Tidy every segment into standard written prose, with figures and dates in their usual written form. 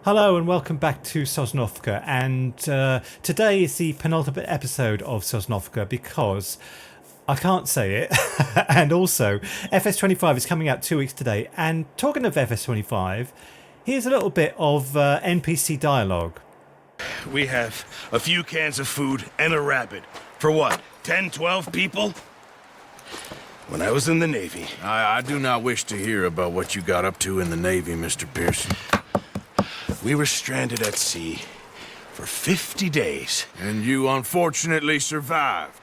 Hello and welcome back to SOSNOVKA, and today is the penultimate episode of SOSNOVKA because I can't say it and also FS25 is coming out 2 weeks today, and talking of FS25, here's a little bit of NPC dialogue. We have a few cans of food and a rabbit. For what, 10, 12 people? When I was in the Navy. I do not wish to hear about what you got up to in the Navy, Mr. Pearson. We were stranded at sea for 50 days. And you unfortunately survived.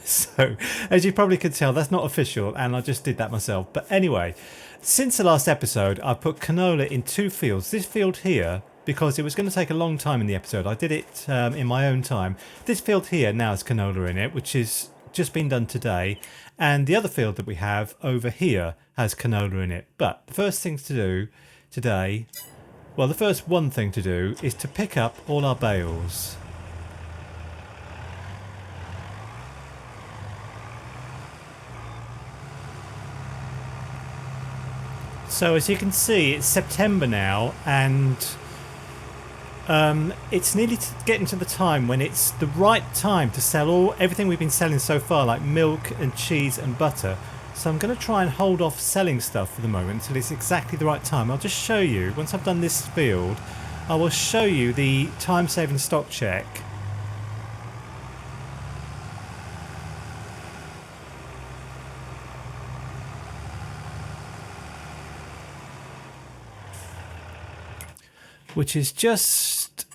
So, as you probably could tell, that's not official, and I just did that myself. But anyway, since the last episode, I put canola in 2 fields. This field here, because it was going to take a long time in the episode, I did it in my own time. This field here now has canola in it, which is just been done today. And the other field that we have over here has canola in it. But the first things to do today, well, the first one thing to do is to pick up all our bales. So as you can see, it's September now, and it's nearly getting to the time when it's the right time to sell everything we've been selling so far, like milk and cheese and butter. So I'm going to try and hold off selling stuff for the moment until it's exactly the right time. I'll just show you, once I've done this field, I will show you the time-saving stock check. Which is just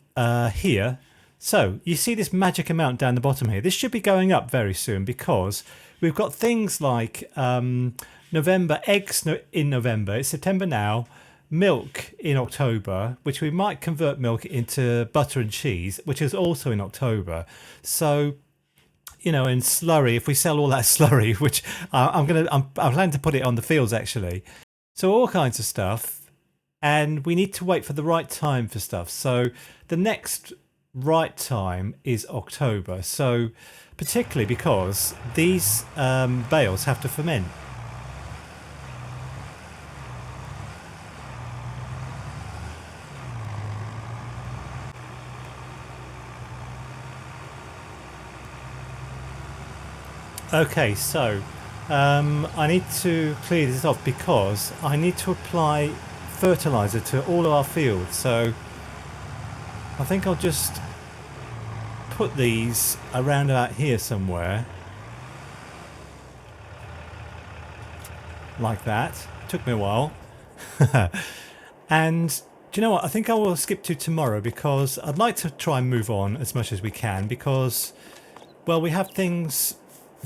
here. So you see this magic amount down the bottom here. This should be going up very soon because we've got things like November, eggs in November, it's September now, milk in October, which we might convert milk into butter and cheese, which is also in October. So, you know, and slurry, if we sell all that slurry, which I'm planning to put it on the fields actually. So all kinds of stuff. And we need to wait for the right time for stuff. So the next right time is October. So particularly because these bales have to ferment. Okay, so I need to clear this off because I need to apply fertilizer to all of our fields. So I think I'll just put these around about here somewhere, like that. Took me a while. And do you know what, I think I will skip to tomorrow because I'd like to try and move on as much as we can because, well, we have things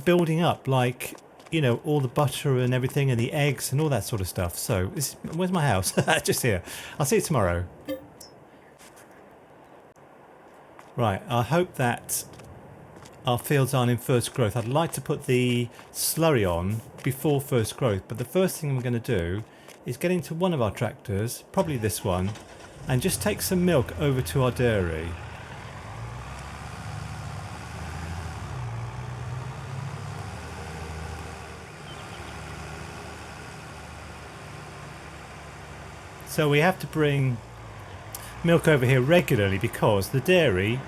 building up, like, you know, all the butter and everything and the eggs and all that sort of stuff. So where's my house? Just here. I'll see you tomorrow. Right, I hope that our fields aren't in first growth. I'd like to put the slurry on before first growth, but the first thing I'm going to do is get into one of our tractors, probably this one, and just take some milk over to our dairy. So we have to bring milk over here regularly because the dairy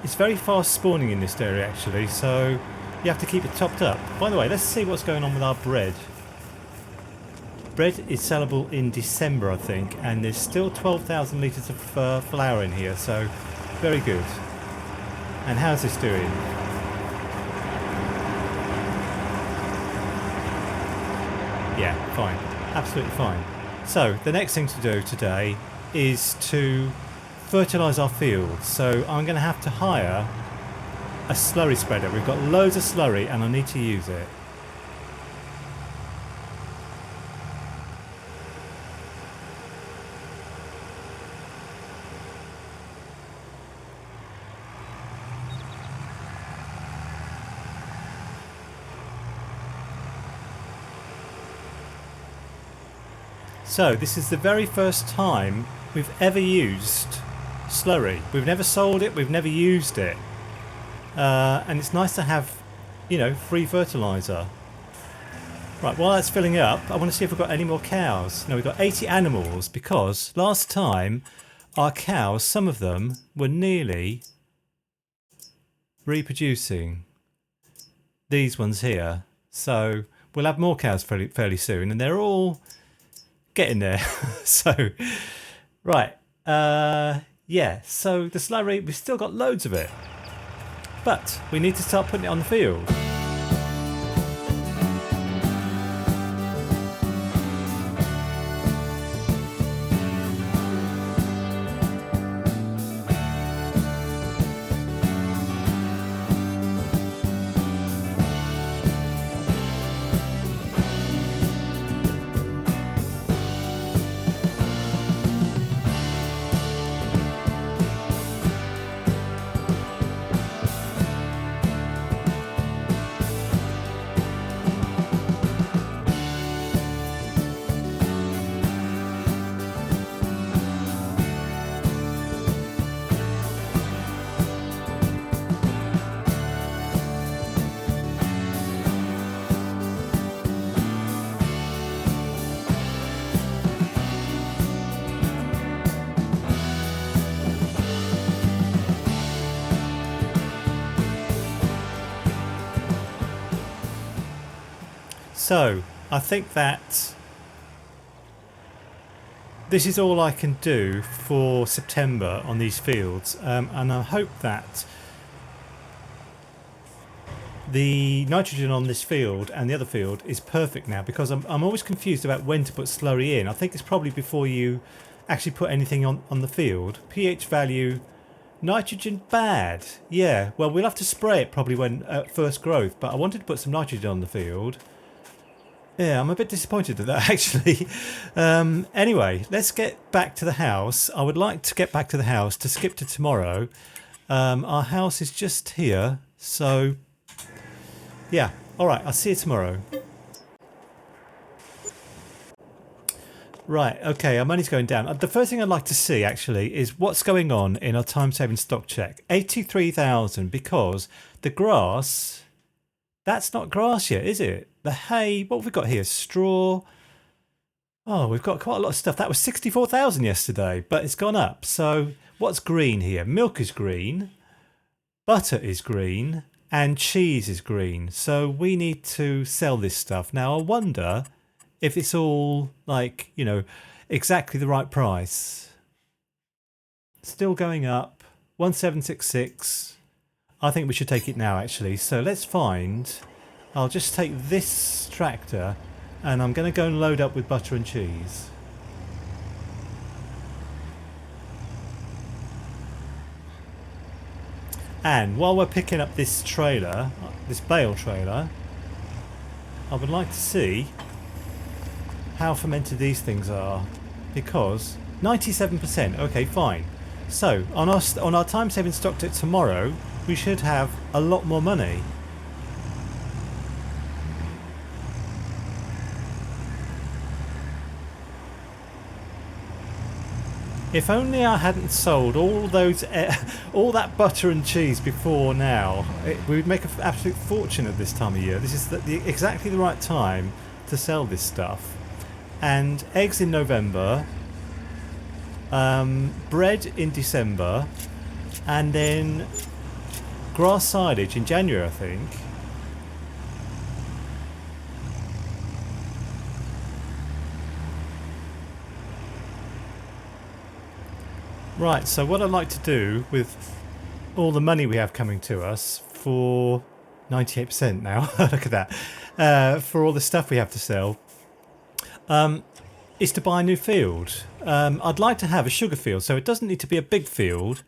is very fast spawning in this dairy actually, so you have to keep it topped up. By the way, let's see what's going on with our bread. Bread is sellable in December, I think, and there's still 12,000 litres of flour in here, so very good. And how's this doing? Yeah, fine. Absolutely fine. So the next thing to do today is to fertilise our fields. So I'm going to have to hire a slurry spreader. We've got loads of slurry and I need to use it. So this is the very first time we've ever used slurry. We've never sold it, we've never used it. And it's nice to have, you know, free fertiliser. Right, while that's filling up, I want to see if we've got any more cows. No, we've got 80 animals because last time our cows, some of them, were nearly reproducing. These ones here. So we'll have more cows fairly soon, and they're all getting there. So, right. Yeah, so the slurry, we've still got loads of it. But we need to start putting it on the field. So, I think that this is all I can do for September on these fields, and I hope that the nitrogen on this field and the other field is perfect now, because I'm always confused about when to put slurry in. I think it's probably before you actually put anything on the field. pH value, nitrogen bad. Yeah, well, we'll have to spray it probably when at first growth, but I wanted to put some nitrogen on the field. Yeah, I'm a bit disappointed at that, actually. Anyway, let's get back to the house. I would like to get back to the house to skip to tomorrow. Our house is just here, so yeah. All right, I'll see you tomorrow. Right, okay, our money's going down. The first thing I'd like to see, actually, is what's going on in our time-saving stock check. 83,000, because the grass... That's not grass yet, is it? The hay, what have we got here? Straw. Oh, we've got quite a lot of stuff. That was 64,000 yesterday, but it's gone up. So what's green here? Milk is green, butter is green, and cheese is green. So we need to sell this stuff. Now, I wonder if it's all, like, you know, exactly the right price. Still going up. 1766. I think we should take it now, actually. So let's find... I'll just take this tractor and I'm going to go and load up with butter and cheese. And while we're picking up this trailer, this bale trailer, I would like to see how fermented these things are. Because 97%, okay, fine. So on our time-saving stock tip tomorrow, we should have a lot more money. If only I hadn't sold all all that butter and cheese before now, we would make an absolute fortune at this time of year. This is exactly the right time to sell this stuff. And eggs in November, bread in December, and then grass silage in January, I think. Right, so what I'd like to do with all the money we have coming to us for 98% now, look at that, for all the stuff we have to sell, is to buy a new field. I'd like to have a sugar field, so it doesn't need to be a big field.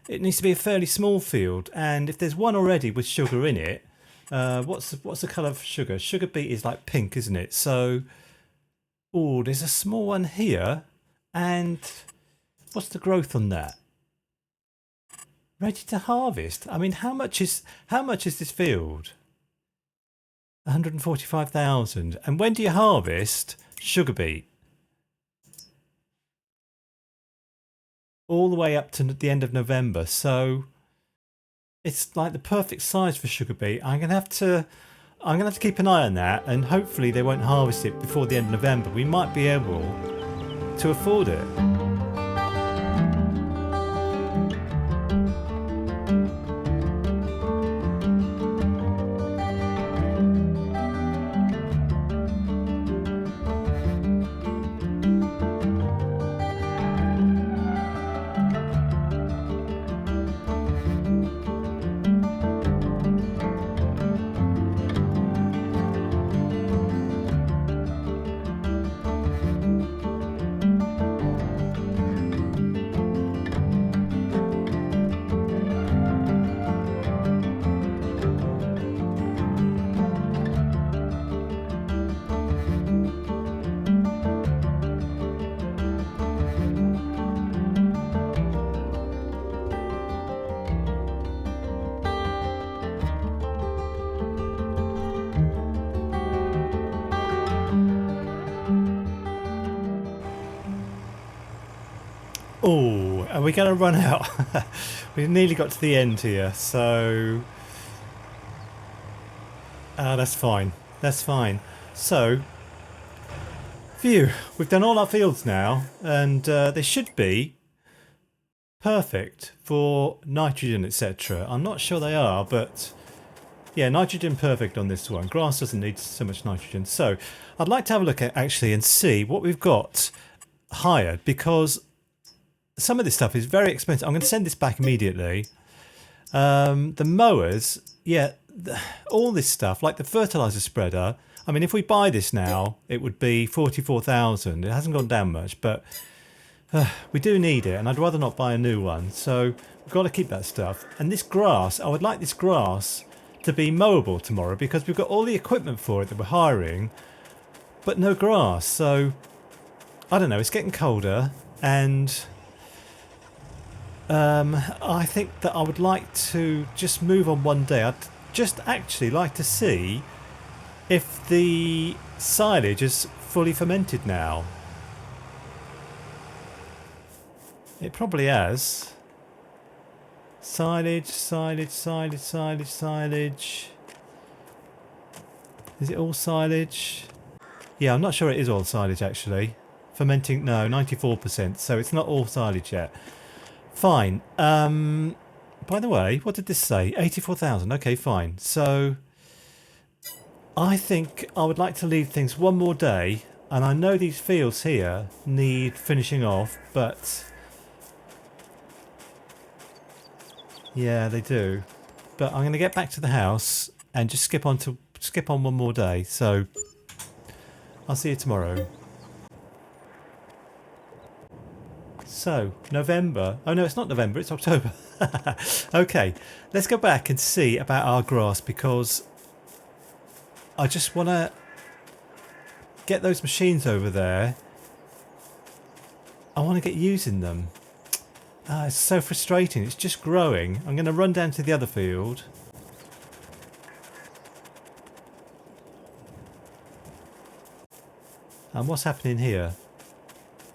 It needs to be a fairly small field, and if there's one already with sugar in it, what's the colour of sugar? Sugar beet is like pink, isn't it? So, oh, there's a small one here, and what's the growth on that? Ready to harvest. I mean, how much is this field? 145,000. And when do you harvest sugar beet? All the way up to the end of November. So it's like the perfect size for sugar beet. I'm gonna have to I'm going to have to keep an eye on that, and hopefully they won't harvest it before the end of November. We might be able to afford it. Oh, are we going to run out? We've nearly got to the end here, so... that's fine. That's fine. So, phew, we've done all our fields now, and they should be perfect for nitrogen, etc. I'm not sure they are, but yeah, nitrogen perfect on this one. Grass doesn't need so much nitrogen. So, I'd like to have a look at actually and see what we've got hired, because some of this stuff is very expensive. I'm going to send this back immediately. The mowers, yeah, all this stuff, like the fertilizer spreader. I mean, if we buy this now, it would be 44,000. It hasn't gone down much, but we do need it, and I'd rather not buy a new one. So we've got to keep that stuff. And this grass, I would like this grass to be mowable tomorrow, because we've got all the equipment for it that we're hiring, but no grass. So I don't know. It's getting colder, and I think that I would like to just move on one day. I'd just actually like to see if the silage is fully fermented now. It probably has. Silage, silage, silage, silage, silage. Is it all silage? Yeah, I'm not sure it is all silage actually. Fermenting, no, 94%, so it's not all silage yet. Fine. By the way, what did this say? 84,000. Okay, fine. So I think I would like to leave things one more day, and I know these fields here need finishing off, but yeah, they do. But I'm going to get back to the house and just skip on one more day. So I'll see you tomorrow. So, November. Oh no, it's not November, it's October. Okay, let's go back and see about our grass, because I just want to get those machines over there. I want to get using them. It's so frustrating, it's just growing. I'm going to run down to the other field. And what's happening here?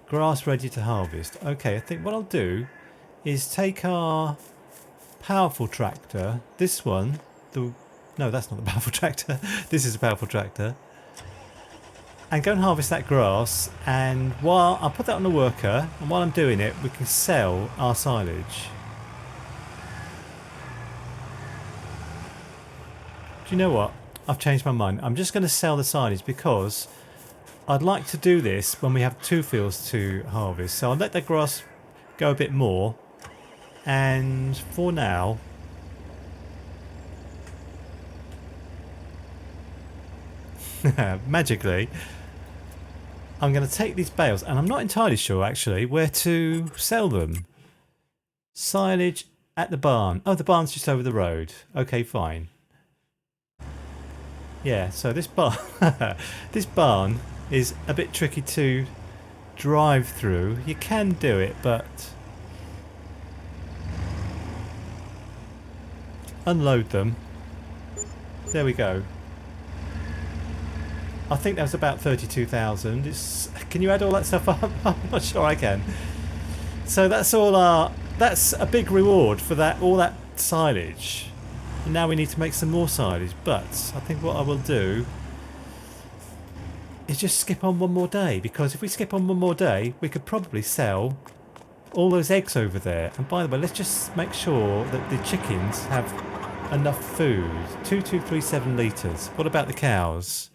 Grass ready to harvest. Okay, I think what I'll do is take our powerful tractor, this one, no, that's not the powerful tractor, this is a powerful tractor, and go and harvest that grass, and while I'll put that on the worker, and while I'm doing it, we can sell our silage. Do you know what? I've changed my mind. I'm just going to sell the silage, because I'd like to do this when we have two fields to harvest. So I'll let the grass go a bit more. And for now, magically, I'm going to take these bales, and I'm not entirely sure actually where to sell them. Silage at the barn. Oh, the barn's just over the road. Okay, fine. Yeah, so this barn, this barn is a bit tricky to drive through. You can do it, but unload them. There we go. I think that was about 32,000. Can you add all that stuff up? I'm not sure I can. So that's all our. That's a big reward for that. All that silage. And now we need to make some more silage. But I think what I will do is just skip on one more day, because if we skip on one more day we could probably sell all those eggs over there. And by the way, let's just make sure that the chickens have enough food. 2237 litres. What about the cows?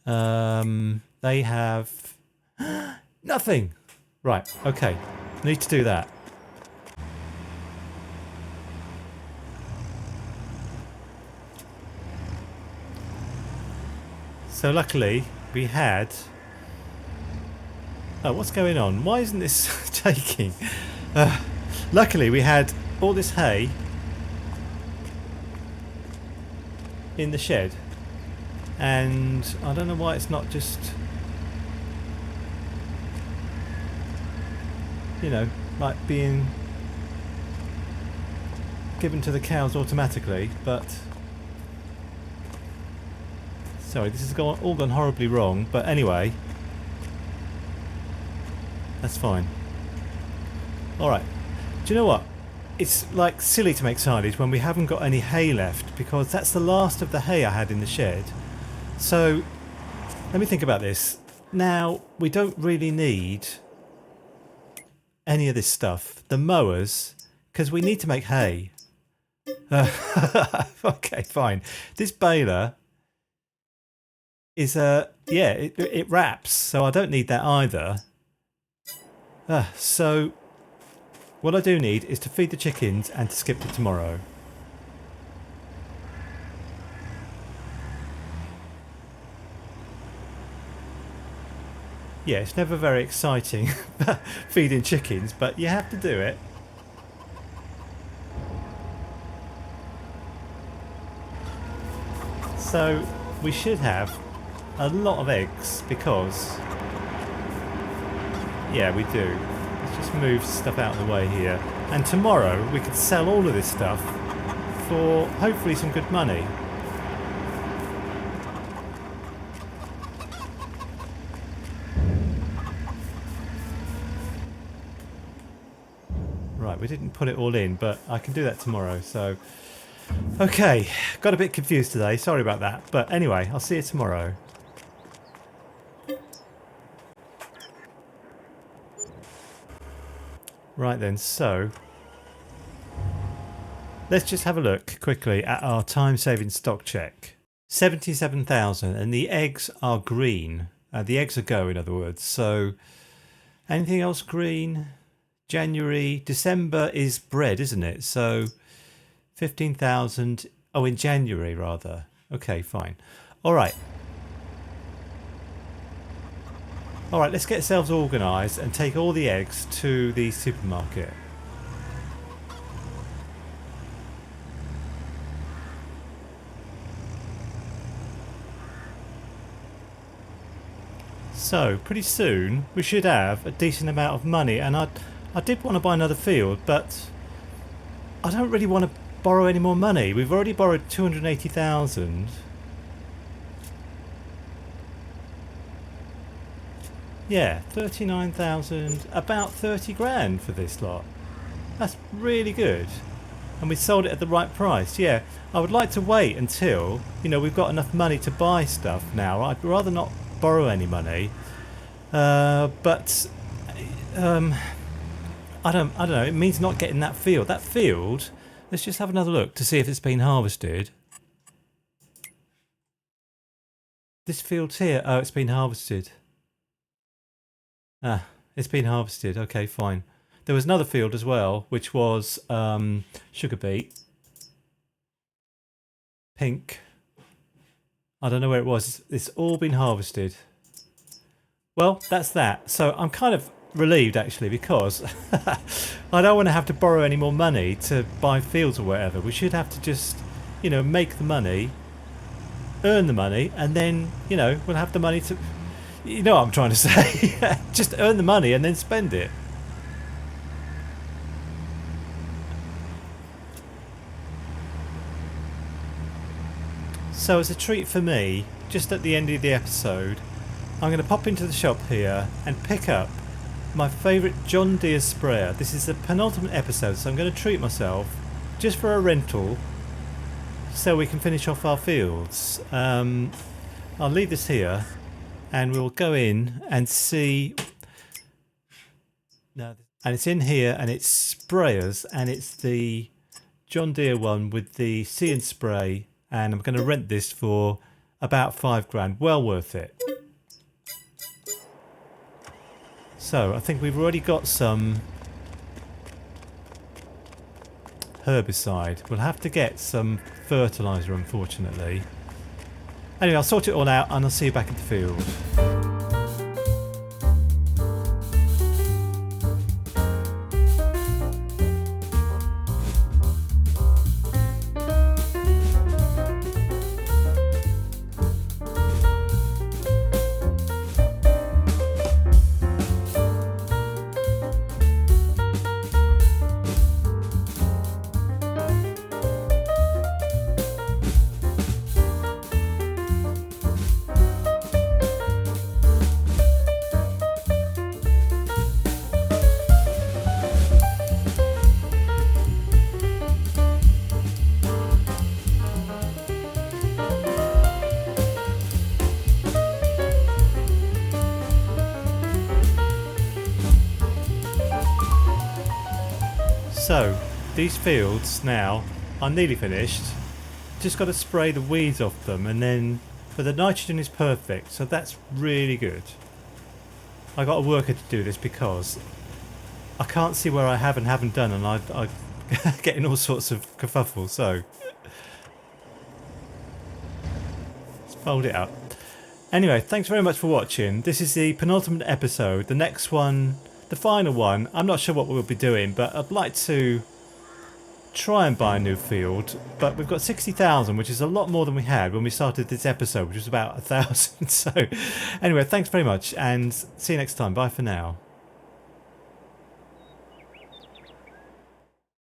They have nothing. Right, okay. Need to do that. So luckily we had... Oh, what's going on? Why isn't this taking? Luckily we had all this hay in the shed, and I don't know why it's not just, you know, like being given to the cows automatically. But sorry, this has all gone horribly wrong, but anyway, that's fine. Alright, do you know what? It's like silly to make silage when we haven't got any hay left, because that's the last of the hay I had in the shed. So let me think about this. Now, we don't really need any of this stuff. The mowers, because we need to make hay. Okay, fine. This baler is yeah, it wraps, so I don't need that either. So what I do need is to feed the chickens and to skip to tomorrow. Yeah, it's never very exciting feeding chickens, but you have to do it. So we should have a lot of eggs, because yeah, we do. Let's just move stuff out of the way here, and tomorrow we could sell all of this stuff for hopefully some good money. Right, we didn't put it all in, but I can do that tomorrow. So okay, got a bit confused today, sorry about that, but anyway, I'll see you tomorrow. Right then, so let's just have a look quickly at our time-saving stock check. 77,000, and the eggs are green. The eggs are go, in other words. So anything else green? January, December is bread, isn't it? So 15,000. Oh, in January rather. Okay, fine. All right. Alright, let's get ourselves organised and take all the eggs to the supermarket. So, pretty soon we should have a decent amount of money, and I did want to buy another field, but I don't really want to borrow any more money. We've already borrowed 280,000. Yeah, 39,000, about 30 grand for this lot. That's really good. And we sold it at the right price. Yeah, I would like to wait until, you know, we've got enough money to buy stuff now. I'd rather not borrow any money. But I don't know, it means not getting that field. That field, let's just have another look to see if it's been harvested. This field's here. Oh, it's been harvested. Ah, it's been harvested. Okay, fine. There was another field as well, which was sugar beet. Pink. I don't know where it was. It's all been harvested. Well, that's that. So I'm kind of relieved, actually, because I don't want to have to borrow any more money to buy fields or whatever. We should have to just, you know, make the money, earn the money, and then, you know, we'll have the money to... You know what I'm trying to say. Just earn the money and then spend it. So as a treat for me, just at the end of the episode, I'm going to pop into the shop here and pick up my favourite John Deere sprayer. This is the penultimate episode, so I'm going to treat myself just for a rental. so we can finish off our fields. I'll leave this here and we'll go in and see. No, and it's in here and it's sprayers and it's the John Deere one with the See and Spray, and I'm going to rent this for about £5 grand. Well worth it. So I think we've already got some herbicide. We'll have to get some fertiliser, unfortunately. Anyway, I'll sort it all out and I'll see you back in the field. So these fields now are nearly finished. Just got to spray the weeds off them, and then but the nitrogen is perfect, so that's really good. I got a worker to do this because I can't see where I have and haven't done, and I getting all sorts of kerfuffle. So let's fold it up. Anyway, thanks very much for watching. This is the penultimate episode. The next one, the final one, I'm not sure what we'll be doing, but I'd like to try and buy a new field. But we've got 60,000, which is a lot more than we had when we started this episode, which was about 1,000. So anyway, thanks very much and see you next time. Bye for now.